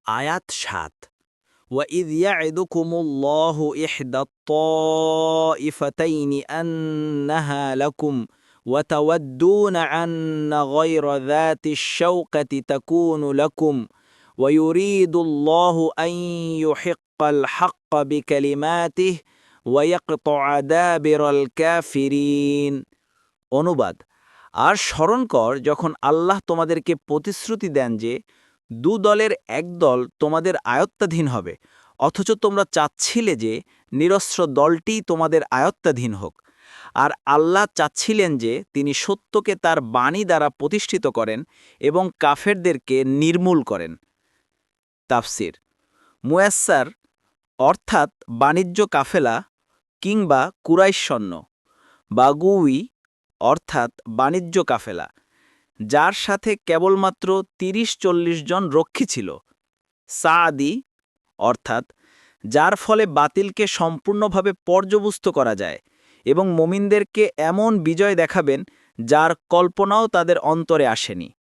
আয়াত ৭। وَإِذْ يَعِدُكُمُ اللَّهُ إِحْدَى الطَّائِفَتَيْنِ أَنَّهَا لَكُمْ وَتَوَدُّونَ أَنَّ غَيْرَ ذَاتِ الشَّوْكَةِ تَكُونُ لَكُمْ وَيُرِيدُ اللَّهُ أَن يُحِقَّ الْحَقَّ بِكَلِمَاتِهِ وَيَقْطَعَ دَابِرَ الْكَافِرِينَ। অনুবাদ: আর স্মরণ কর যখন আল্লাহ তোমাদেরকে প্রতিশ্রুতি দেন যে দলের এক দল তোমাদের আয়ত্তাধীন হবে, অথচ তোমরা চাচ্ছিলে যে নিরস্ত্র দলটি তোমাদের আয়ত্তাধীন হোক। আর আল্লাহ চাচ্ছিলেন যে তিনি সত্যকে তার বাণী দ্বারা প্রতিষ্ঠিত করেন এবং কাফেরদেরকে নির্মূল করেন। তাফসির: মুয়াস্সার অর্থাৎ বাণিজ্য কাফেলা কিংবা কুরাইশ সৈন্য, বাগুই অর্থাৎ বাণিজ্য কাফেলা, যার সাথে কেবলমাত্র ৩০-৪০ জন রক্ষী ছিল। সাআদি অর্থাৎ যার ফলে বাতিলকে সম্পূর্ণভাবে পর্যবস্ত করা যায় এবং মুমিনদেরকে এমন বিজয় দেখাবেন যার কল্পনাও তাদের অন্তরে আসেনি।